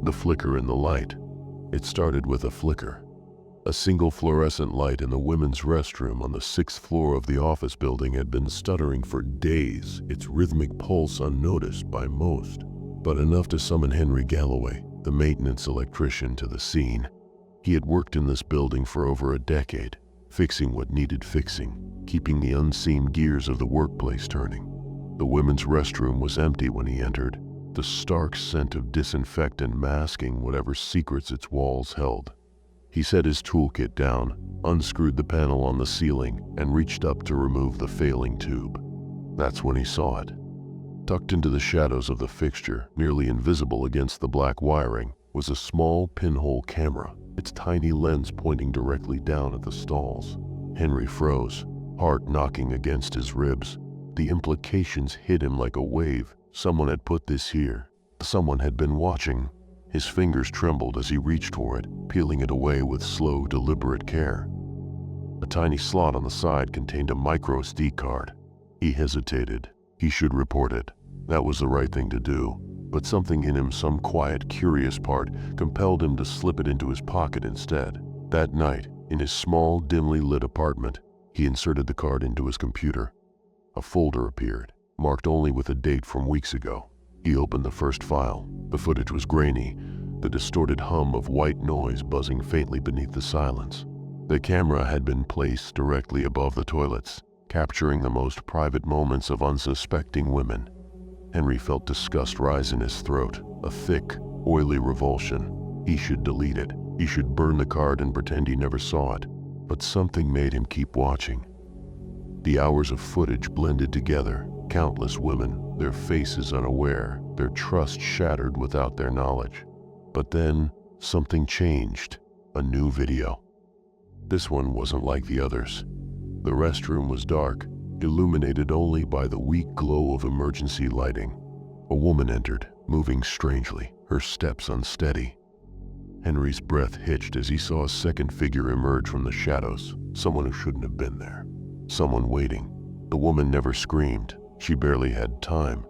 The flicker in the light. It started with a flicker. A single fluorescent light in the women's restroom on the 6th floor of the office building had been stuttering for days, its rhythmic pulse unnoticed by most, but enough to summon Henry Galloway, the maintenance electrician, to the scene. He had worked in this building for over a decade, fixing what needed fixing, keeping the unseen gears of the workplace turning. The women's restroom was empty when he entered, the stark scent of disinfectant masking whatever secrets its walls held. He set his toolkit down, unscrewed the panel on the ceiling, and reached up to remove the failing tube. That's when he saw it. Tucked into the shadows of the fixture, nearly invisible against the black wiring, was a small pinhole camera, its tiny lens pointing directly down at the stalls. Henry froze, heart knocking against his ribs. The implications hit him like a wave. Someone had put this here. Someone had been watching. His fingers trembled as he reached for it, peeling it away with slow, deliberate care. A tiny slot on the side contained a micro SD card. He hesitated. He should report it. That was the right thing to do. But something in him, some quiet, curious part, compelled him to slip it into his pocket instead. That night, in his small, dimly lit apartment, he inserted the card into his computer. A folder appeared, marked only with a date from weeks ago. He opened the first file. The footage was grainy, the distorted hum of white noise buzzing faintly beneath the silence. The camera had been placed directly above the toilets, capturing the most private moments of unsuspecting women. Henry felt disgust rise in his throat, a thick, oily revulsion. He should delete it. He should burn the card and pretend he never saw it. But something made him keep watching. The hours of footage blended together, countless women, their faces unaware, their trust shattered without their knowledge. But then, something changed. A new video. This one wasn't like the others. The restroom was dark, illuminated only by the weak glow of emergency lighting. A woman entered, moving strangely, her steps unsteady. Henry's breath hitched as he saw a second figure emerge from the shadows, someone who shouldn't have been there. Someone waiting. The woman never screamed. She barely had time.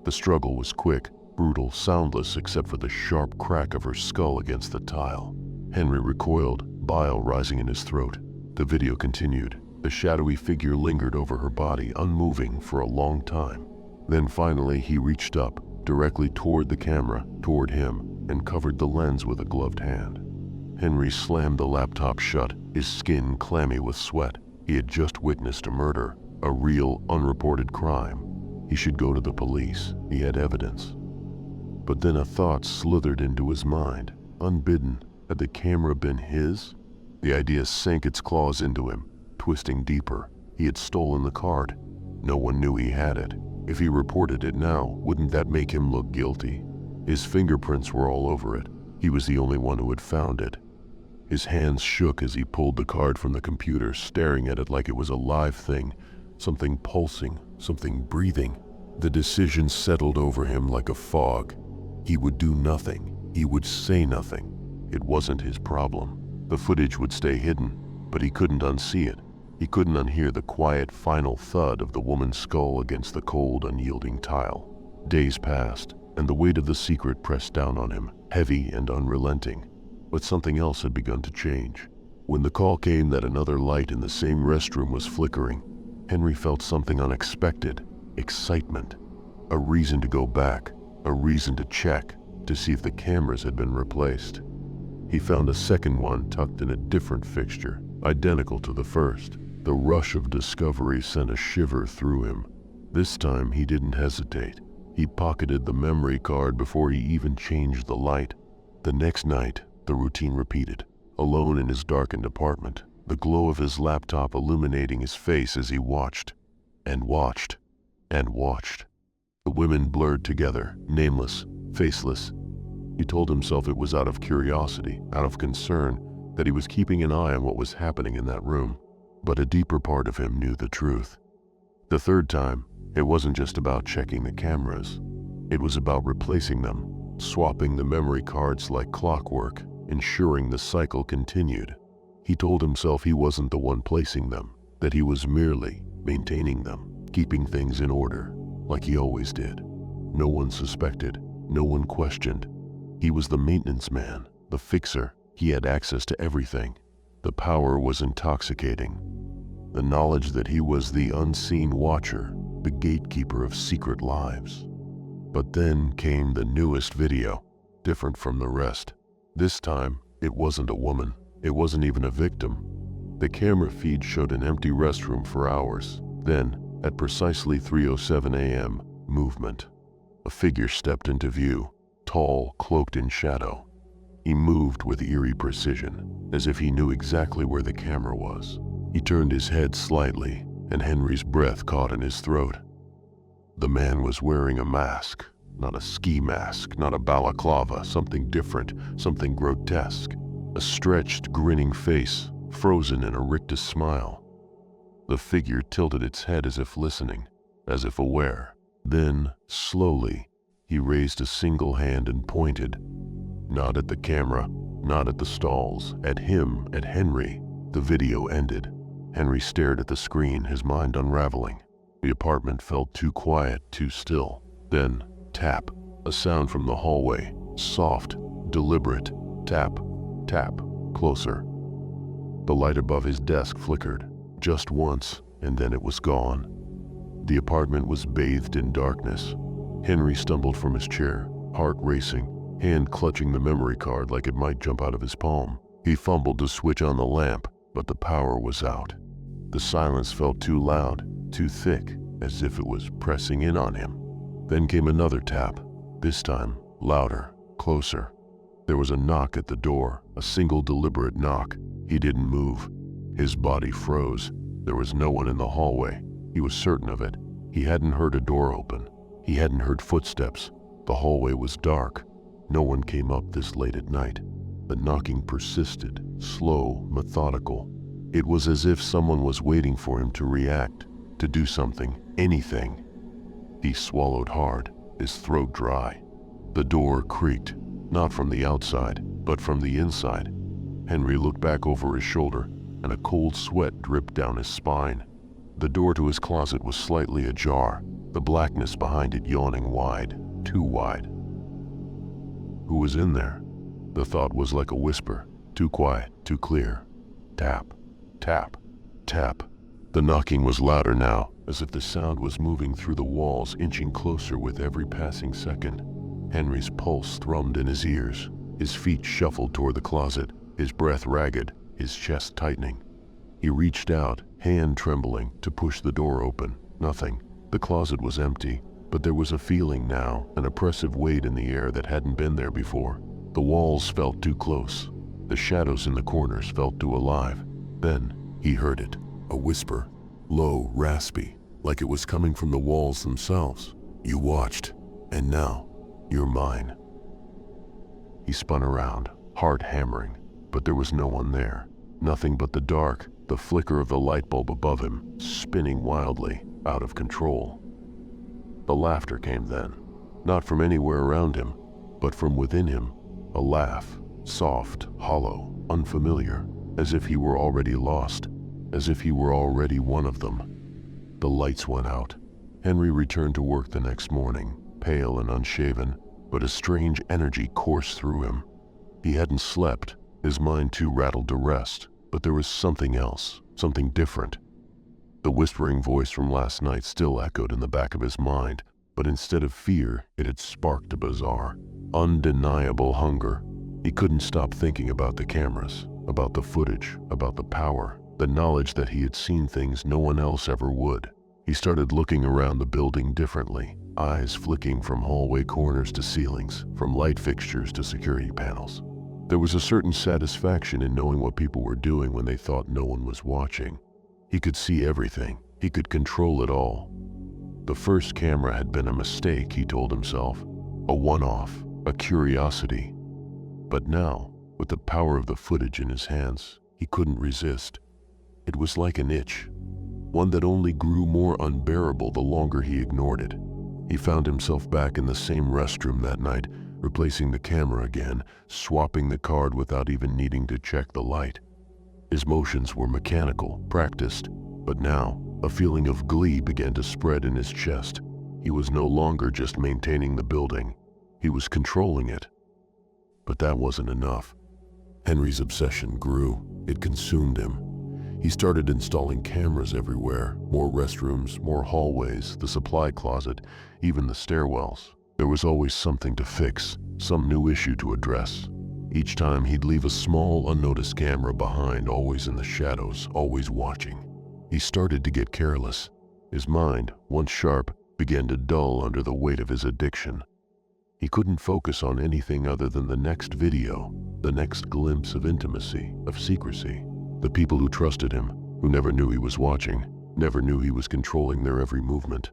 The struggle was quick, brutal, soundless except for the sharp crack of her skull against the tile. Henry recoiled, bile rising in his throat. The video continued. The shadowy figure lingered over her body, unmoving for a long time. Then finally he reached up, directly toward the camera, toward him, and covered the lens with a gloved hand. Henry slammed the laptop shut, his skin clammy with sweat. He had just witnessed a murder, a real, unreported crime. He should go to the police. He had evidence. But then a thought slithered into his mind. Unbidden, had the camera been his? The idea sank its claws into him, twisting deeper. He had stolen the card. No one knew he had it. If he reported it now, wouldn't that make him look guilty? His fingerprints were all over it. He was the only one who had found it. His hands shook as he pulled the card from the computer, staring at it like it was a live thing, something pulsing, something breathing. The decision settled over him like a fog. He would do nothing. He would say nothing. It wasn't his problem. The footage would stay hidden, but he couldn't unsee it. He couldn't unhear the quiet, final thud of the woman's skull against the cold, unyielding tile. Days passed, and the weight of the secret pressed down on him, heavy and unrelenting. But something else had begun to change. When the call came that another light in the same restroom was flickering, Henry felt something unexpected. Excitement. A reason to go back. A reason to check, to see if the cameras had been replaced. He found a second one tucked in a different fixture, identical to the first. The rush of discovery sent a shiver through him. This time he didn't hesitate. He pocketed the memory card before he even changed the light. The next night, the routine repeated. Alone in his darkened apartment, the glow of his laptop illuminating his face as he watched, and watched, and watched. The women blurred together, nameless, faceless. He told himself it was out of curiosity, out of concern, that he was keeping an eye on what was happening in that room. But a deeper part of him knew the truth. The third time, it wasn't just about checking the cameras. It was about replacing them, swapping the memory cards like clockwork, ensuring the cycle continued. He told himself he wasn't the one placing them, that he was merely maintaining them, keeping things in order, like he always did. No one suspected. No one questioned. He was the maintenance man, the fixer. He had access to everything. The power was intoxicating. The knowledge that he was the unseen watcher, the gatekeeper of secret lives. But then came the newest video, different from the rest. This time, it wasn't a woman. It wasn't even a victim. The camera feed showed an empty restroom for hours. Then, at precisely 3:07 a.m., movement. A figure stepped into view, tall, cloaked in shadow. He moved with eerie precision, as if he knew exactly where the camera was. He turned his head slightly, and Henry's breath caught in his throat. The man was wearing a mask, not a ski mask, not a balaclava, something different, something grotesque. A stretched, grinning face, frozen in a rictus smile. The figure tilted its head as if listening, as if aware. Then, slowly, he raised a single hand and pointed. Not at the camera, not at the stalls, at him, at Henry. The video ended. Henry stared at the screen, his mind unraveling. The apartment felt too quiet, too still. Then, tap, a sound from the hallway. Soft, deliberate. Tap, tap, closer. The light above his desk flickered, just once, and then it was gone. The apartment was bathed in darkness. Henry stumbled from his chair, heart racing, hand clutching the memory card like it might jump out of his palm. He fumbled to switch on the lamp, but the power was out. The silence felt too loud, too thick, as if it was pressing in on him. Then came another tap, this time louder, closer. There was a knock at the door, a single deliberate knock. He didn't move. His body froze. There was no one in the hallway. He was certain of it. He hadn't heard a door open. He hadn't heard footsteps. The hallway was dark. No one came up this late at night. The knocking persisted, slow, methodical. It was as if someone was waiting for him to react, to do something, anything. He swallowed hard, his throat dry. The door creaked, not from the outside, but from the inside. Henry looked back over his shoulder, and a cold sweat dripped down his spine. The door to his closet was slightly ajar, the blackness behind it yawning wide, too wide. Who was in there? The thought was like a whisper, too quiet, too clear. Tap, tap, tap. The knocking was louder now, as if the sound was moving through the walls, inching closer with every passing second. Henry's pulse thrummed in his ears. His feet shuffled toward the closet, his breath ragged, his chest tightening. He reached out, hand trembling, to push the door open. Nothing. The closet was empty, but there was a feeling now, an oppressive weight in the air that hadn't been there before. The walls felt too close. The shadows in the corners felt too alive. Then he heard it, a whisper, low, raspy, like it was coming from the walls themselves. You watched, and now, you're mine. He spun around, heart hammering, but there was no one there. Nothing but the dark, the flicker of the light bulb above him, spinning wildly, out of control. The laughter came then, not from anywhere around him, but from within him. A laugh, soft, hollow, unfamiliar, as if he were already lost, as if he were already one of them. The lights went out. Henry returned to work the next morning, pale and unshaven, but a strange energy coursed through him. He hadn't slept, his mind too rattled to rest, but there was something else, something different. The whispering voice from last night still echoed in the back of his mind, but instead of fear, it had sparked a bizarre, undeniable hunger. He couldn't stop thinking about the cameras, about the footage, about the power, the knowledge that he had seen things no one else ever would. He started looking around the building differently, eyes flicking from hallway corners to ceilings, from light fixtures to security panels. There was a certain satisfaction in knowing what people were doing when they thought no one was watching. He could see everything. He could control it all. The first camera had been a mistake, he told himself, a one-off, a curiosity. But now, with the power of the footage in his hands, he couldn't resist. It was like an itch, one that only grew more unbearable the longer he ignored it. He found himself back in the same restroom that night, replacing the camera again, swapping the card without even needing to check the light. His motions were mechanical, practiced, but now a feeling of glee began to spread in his chest. He was no longer just maintaining the building, he was controlling it. But that wasn't enough. Henry's obsession grew. It consumed him. He started installing cameras everywhere, more restrooms, more hallways, the supply closet, even the stairwells. There was always something to fix, some new issue to address. Each time he'd leave a small, unnoticed camera behind, always in the shadows, always watching. He started to get careless. His mind, once sharp, began to dull under the weight of his addiction. He couldn't focus on anything other than the next video, the next glimpse of intimacy, of secrecy. The people who trusted him, who never knew he was watching, never knew he was controlling their every movement.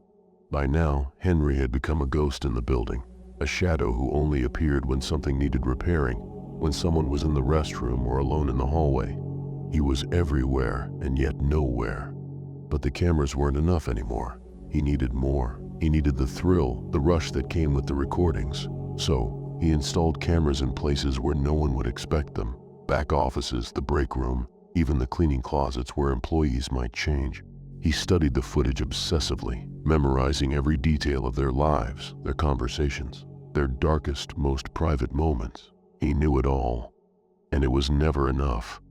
By now, Henry had become a ghost in the building, a shadow who only appeared when something needed repairing, when someone was in the restroom or alone in the hallway. He was everywhere and yet nowhere. But the cameras weren't enough anymore. He needed more. He needed the thrill, the rush that came with the recordings. So, he installed cameras in places where no one would expect them. Back offices, the break room, even the cleaning closets where employees might change. He studied the footage obsessively, memorizing every detail of their lives, their conversations, their darkest, most private moments. He knew it all. And it was never enough.